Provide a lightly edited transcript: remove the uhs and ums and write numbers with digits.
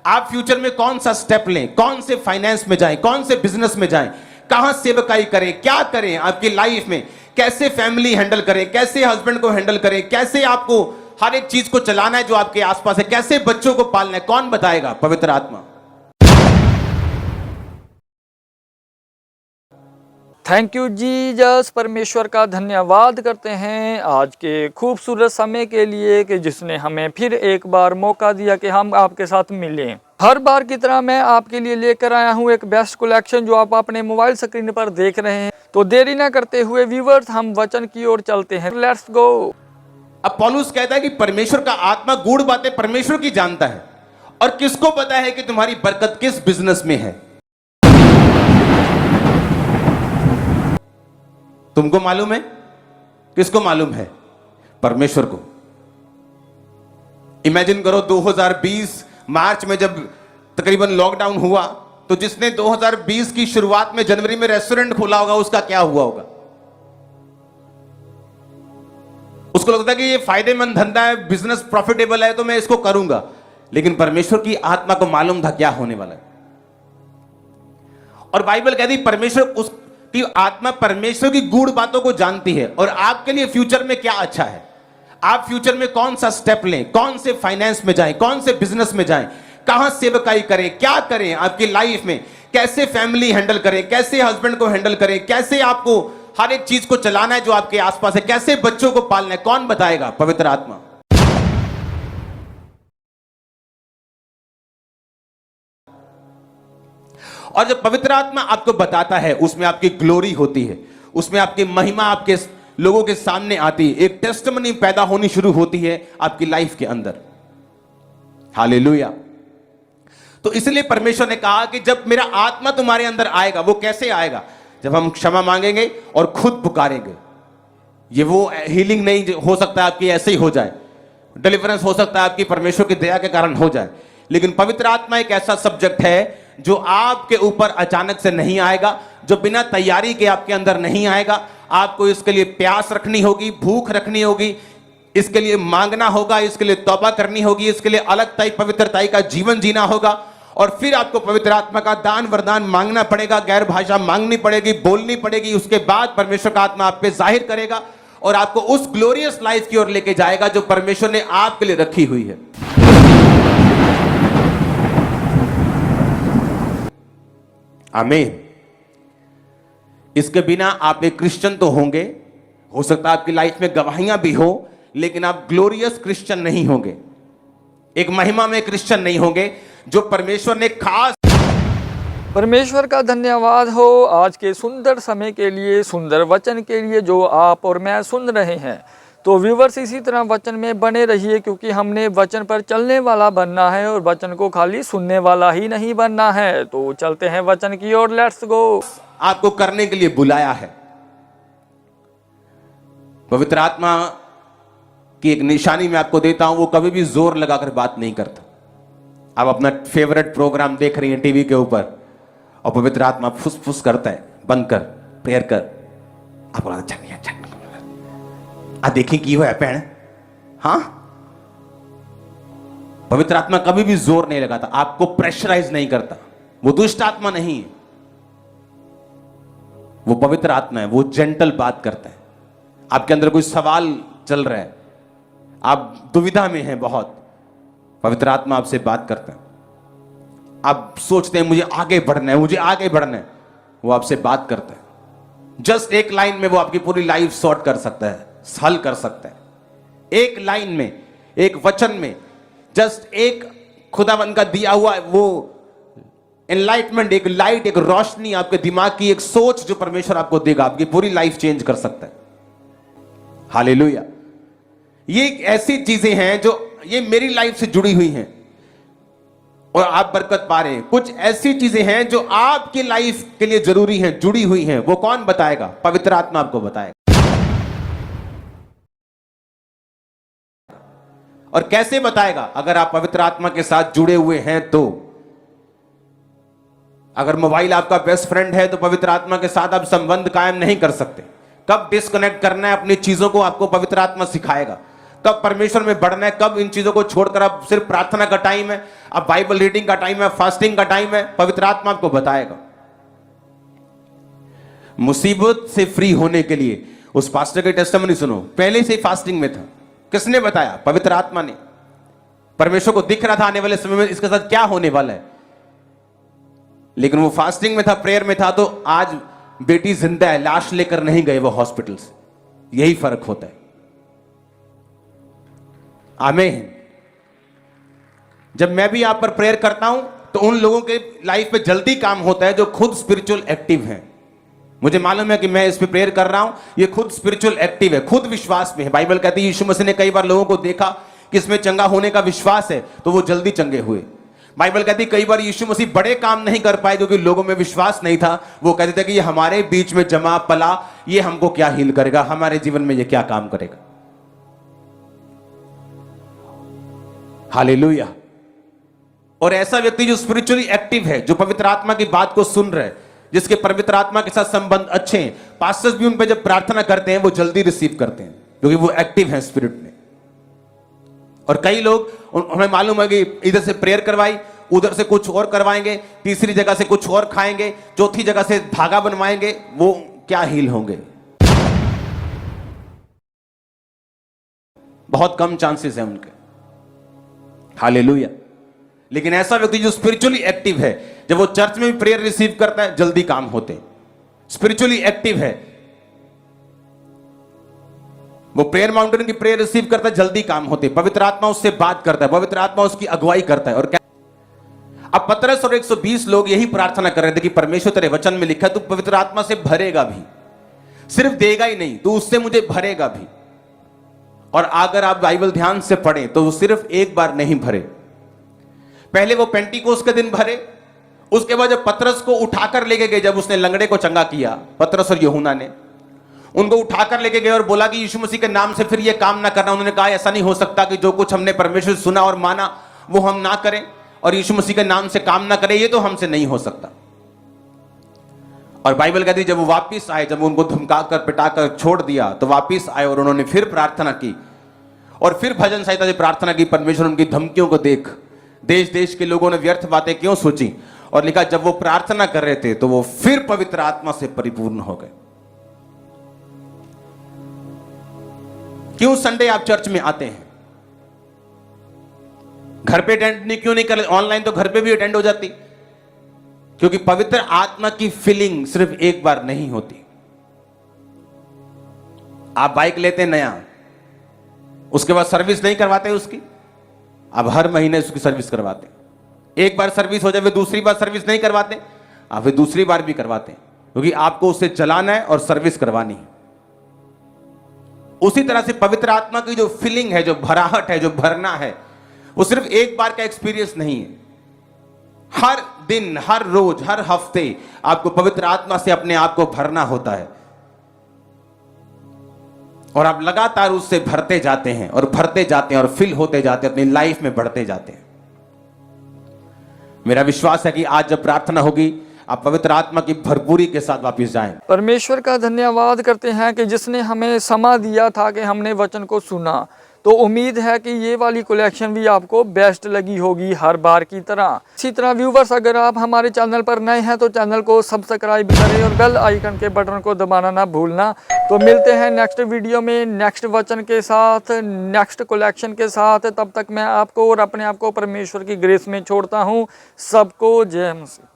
आप फ्यूचर में कौन सा स्टेप लें, कौन से फाइनेंस में जाएं, कौन से बिजनेस में जाएं, कहां सेवकाई करें, क्या करें आपकी लाइफ में, कैसे फैमिली हैंडल करें, कैसे हस्बैंड को हैंडल करें, कैसे आपको हर एक चीज को चलाना है जो आपके आसपास है, कैसे बच्चों को पालना है, कौन बताएगा? पवित्र आत्मा। Thank you Jesus. परमेश्वर का धन्यवाद करते हैं आज के खूबसूरत समय के लिए कि जिसने हमें फिर एक बार मौका दिया कि हम आपके साथ मिलें। हर बार की तरह मैं आपके लिए लेकर आया हूं एक बेस्ट कलेक्शन जो आप अपने मोबाइल स्क्रीन पर देख रहे हैं। तो देरी ना करते हुए व्यूअर्स हम वचन की ओर चलते हैं। Let's go. अब पौलुस कहता है कि परमेश्वर का आत्मा गूढ़ बातें परमेश्वर की जानता है, और किसको पता है कि तुम्हारी बरकत किस बिजनेस में है? तुमको मालूम है? किसको मालूम है? परमेश्वर को। इमेजिन करो 2020 मार्च में जब तकरीबन लॉकडाउन हुआ, तो जिसने 2020 की शुरुआत में जनवरी में रेस्टोरेंट खोला होगा उसका क्या हुआ होगा? उसको लगता है कि ये फायदेमंद धंधा है, बिजनेस प्रॉफिटेबल है, तो मैं इसको करूंगा। लेकिन परमेश्वर की आत्मा को मालूम था क्या होने वाला है। और बाइबल कहती परमेश्वर उसकी आत्मा परमेश्वर की गूढ़ बातों को जानती है, और आपके लिए फ्यूचर में क्या अच्छा है, आप फ्यूचर में कौन सा स्टेप लें, कौन से फाइनेंस में जाएं, कौन से बिजनेस में जाएं, कहां सेवकाई करें, क्या करें आपकी लाइफ में, कैसे फैमिली हैंडल करें, कैसे हस्बैंड को हैंडल करें, कैसे आपको हर एक चीज को चलाना है जो आपके आसपास है, कैसे बच्चों को पालना है, कौन बताएगा? पवित्र आत्मा। और जब पवित्र आत्मा आपको बताता है, उसमें आपकी ग्लोरी होती है, उसमें आपकी महिमा आपके लोगों के सामने आती है, एक टेस्टिमनी पैदा होनी शुरू होती है आपकी लाइफ के अंदर। हालेलुया। तो इसलिए परमेश्वर ने कहा कि जब मेरा आत्मा तुम्हारे अंदर आएगा, वो कैसे आएगा? जब हम क्षमा मांगेंगे और खुद पुकारेंगे। ये वो हीलिंग नहीं हो सकता आपकी ऐसे ही हो जाए, डिलीवरेंस हो सकता है आपकी परमेश्वर की दया के कारण हो जाए, लेकिन पवित्र आत्मा एक ऐसा सब्जेक्ट है जो आपके ऊपर अचानक से नहीं आएगा, जो बिना तैयारी के आपके अंदर नहीं आएगा। आपको इसके लिए प्यास रखनी होगी, भूख रखनी होगी, इसके लिए मांगना होगा, इसके लिए तौबा करनी होगी, इसके लिए अलगताई पवित्रताई का जीवन जीना होगा, और फिर आपको पवित्र आत्मा का दान वरदान मांगना पड़ेगा, गैर भाषा मांगनी पड़ेगी, बोलनी पड़ेगी। उसके बाद परमेश्वर का आत्मा आप पे जाहिर करेगा और आपको उस ग्लोरियस लाइफ की ओर लेके जाएगा जो परमेश्वर ने आपके लिए रखी हुई है। आमीन। इसके बिना आप एक क्रिश्चियन तो होंगे, हो सकता है आपकी लाइफ में गवाहियां भी हो, लेकिन आप ग्लोरियस क्रिश्चियन नहीं होंगे, एक महिमा में क्रिश्चियन नहीं होंगे जो परमेश्वर ने खास। परमेश्वर का धन्यवाद हो आज के सुंदर समय के लिए, सुंदर वचन के लिए जो आप और मैं सुन रहे हैं। तो व्यूवर्स इसी तरह वचन में बने रहिए, क्योंकि हमने वचन पर चलने वाला बनना है और वचन को खाली सुनने वाला ही नहीं बनना है। तो चलते हैं वचन की ओर। Let's go. आपको करने के लिए बुलाया है। पवित्र आत्मा की एक निशानी मैं आपको देता हूं, वो कभी भी जोर लगाकर बात नहीं करता। आप अपना फेवरेट प्रोग्राम देख रही हैं टीवी के ऊपर, और पवित्र आत्मा फुस फुस करता है, बंद कर, प्रेयर कर। आप बोला देखी की हुआ है पैण। हाँ, पवित्र आत्मा कभी भी जोर नहीं लगाता, आपको प्रेशराइज नहीं करता। वो दुष्ट आत्मा नहीं है, वो पवित्र आत्मा है, वो जेंटल बात करता है। आपके अंदर कोई सवाल चल रहा है, आप दुविधा में हैं बहुत, पवित्र आत्मा आपसे बात करता है। आप सोचते हैं मुझे आगे बढ़ना है, मुझे आगे बढ़ना है, वो आपसे बात करता है। जस्ट एक लाइन में वो आपकी पूरी लाइफ सॉर्ट कर सकता है, हल कर सकता है। एक लाइन में, एक वचन में, जस्ट एक खुदावंद का दिया हुआ वो एनलाइटमेंट, एक लाइट, एक रोशनी, आपके दिमाग की एक सोच जो परमेश्वर आपको देगा, आपकी पूरी लाइफ चेंज कर सकता है। हालेलुया। ये ऐसी चीजें हैं जो ये मेरी लाइफ से जुड़ी हुई हैं और आप बरकत पा रहे हैं। कुछ ऐसी चीजें हैं जो आपकी लाइफ के लिए जरूरी हैं, जुड़ी हुई हैं। वो कौन बताएगा? पवित्र आत्मा आपको बताएगा। और कैसे बताएगा? अगर आप पवित्र आत्मा के साथ जुड़े हुए हैं तो। अगर मोबाइल आपका बेस्ट फ्रेंड है तो पवित्र आत्मा के साथ आप संबंध कायम नहीं कर सकते। कब डिस्कनेक्ट करना है अपनी चीजों को, आपको पवित्र आत्मा सिखाएगा। कब परमेश्वर में बढ़ना है, कब इन चीजों को छोड़कर अब सिर्फ प्रार्थना का टाइम है, अब बाइबल रीडिंग का टाइम है, फास्टिंग का टाइम है, पवित्र आत्मा आपको बताएगा। मुसीबत से फ्री होने के लिए उस पास्टर के टेस्टिमनी सुनो, पहले से ही फास्टिंग में था। किसने बताया? पवित्र आत्मा ने। परमेश्वर को दिख रहा था आने वाले समय में इसके साथ क्या होने वाला है, लेकिन वो फास्टिंग में था, प्रेयर में था, तो आज बेटी जिंदा है, लाश लेकर नहीं गए वो हॉस्पिटल से। यही फर्क होता है। आमीन। जब मैं भी आप पर प्रेयर करता हूं तो उन लोगों के लाइफ में जल्दी काम होता है जो खुद स्पिरिचुअल एक्टिव हैं। मुझे मालूम है कि मैं इस पे प्रेयर कर रहा हूं, ये खुद स्पिरिचुअल एक्टिव है, खुद विश्वास में है। बाइबल कहती है यीशु मसीह ने कई बार लोगों को देखा कि इसमें चंगा होने का विश्वास है, तो वो जल्दी चंगे हुए। बाइबल कहती है कई बार यीशु मसीह बड़े काम नहीं कर पाए क्योंकि लोगों में विश्वास नहीं था। वो कहते थे कि ये हमारे बीच में जमा पला, ये हमको क्या हील करेगा, हमारे जीवन में ये क्या काम करेगा। हालेलुया। और ऐसा व्यक्ति जो स्पिरिचुअली एक्टिव है, जो पवित्र आत्मा की बात को सुन रहे, जिसके पवित्र आत्मा के साथ संबंध अच्छे हैं, पास्टर्स भी उन पे जब प्रार्थना करते हैं वो जल्दी रिसीव करते हैं क्योंकि वो एक्टिव हैं स्पिरिट में। और कई लोग, हमें मालूम है कि इधर से प्रेयर करवाई, उधर से कुछ और करवाएंगे, तीसरी जगह से कुछ और खाएंगे, चौथी जगह से धागा बनवाएंगे, वो क्या हील होंगे? बहुत कम चांसेस हैं उनके। हालेलुया। लेकिन ऐसा व्यक्ति जो स्पिरिचुअली एक्टिव है, जब वो चर्च में भी प्रेयर रिसीव करता है, जल्दी काम होते हैं। स्पिरिचुअली एक्टिव है, वो प्रेयर माउंटेन की प्रेयर रिसीव करता है, जल्दी काम होते हैं। पवित्र आत्मा उससे बात करता है, पवित्र आत्मा उसकी अगुवाई करता है। और क्या अब पतरस और 120 लोग यही प्रार्थना कर रहे थे कि परमेश्वर तेरे वचन में लिखा तू पवित्र आत्मा से भरेगा भी, सिर्फ देगा ही नहीं, तू उससे मुझे भरेगा भी। और अगर आप बाइबल ध्यान से पढ़ें तो वो सिर्फ एक बार नहीं भरे, पहले वो पेंटिकोस्ट के दिन भरे, उसके बाद जब पतरस को उठाकर लेके गए, जब उसने लंगड़े को चंगा किया, पतरस और यूहन्ना ने उनको उठाकर लेके गए और बोला कि यीशु मसीह के नाम से फिर ये काम ना करना। उन्होंने कहा ऐसा नहीं हो सकता कि जो कुछ हमने परमेश्वर से सुना और माना वो हम ना करें और यीशु मसीह के नाम से काम ना करें, ये तो हमसे नहीं हो सकता। और बाइबल कहती है जब वो वापिस आए, जब उनको धमकाकर पिटाकर छोड़ दिया, तो वापिस आए और उन्होंने फिर प्रार्थना की और फिर भजन संहिता से प्रार्थना की। परमेश्वर उनकी धमकियों को देख देश देश के लोगों ने व्यर्थ बातें क्यों सोची, और लिखा जब वो प्रार्थना कर रहे थे तो वो फिर पवित्र आत्मा से परिपूर्ण हो गए। क्यों संडे आप चर्च में आते हैं? घर पे अटेंड नहीं क्यों नहीं कर? ऑनलाइन तो घर पे भी अटेंड हो जाती, क्योंकि पवित्र आत्मा की फीलिंग सिर्फ एक बार नहीं होती। आप बाइक लेते हैं नया, उसके बाद सर्विस नहीं करवाते उसकी, आप हर महीने उसकी सर्विस करवाते। एक बार सर्विस हो जाए, दूसरी बार सर्विस नहीं करवाते, आप फिर दूसरी बार भी करवाते, क्योंकि आपको उसे चलाना है और सर्विस करवानी है। उसी तरह से पवित्र आत्मा की जो फीलिंग है, जो भराहट है, जो भरना है, वो सिर्फ एक बार का एक्सपीरियंस नहीं है। हर दिन, हर रोज, हर हफ्ते आपको पवित्र आत्मा से अपने आप को भरना होता है और आप लगातार उससे भरते जाते हैं और भरते जाते हैं और फिल होते जाते हैं, अपनी लाइफ में बढ़ते जाते हैं। मेरा विश्वास है कि आज जब प्रार्थना होगी आप पवित्र आत्मा की भरपूरी के साथ वापस जाएं। परमेश्वर का धन्यवाद करते हैं कि जिसने हमें समय दिया था कि हमने वचन को सुना। तो उम्मीद है कि ये वाली कलेक्शन भी आपको बेस्ट लगी होगी हर बार की तरह। इसी तरह व्यूवर्स, अगर आप हमारे चैनल पर नए हैं तो चैनल को सब्सक्राइब करें और बेल आइकन के बटन को दबाना ना भूलना। तो मिलते हैं नेक्स्ट वीडियो में नेक्स्ट वचन के साथ, नेक्स्ट कलेक्शन के साथ। तब तक मैं आपको और अपने आप को परमेश्वर की ग्रेस में छोड़ता हूँ। सबको जय मसीह।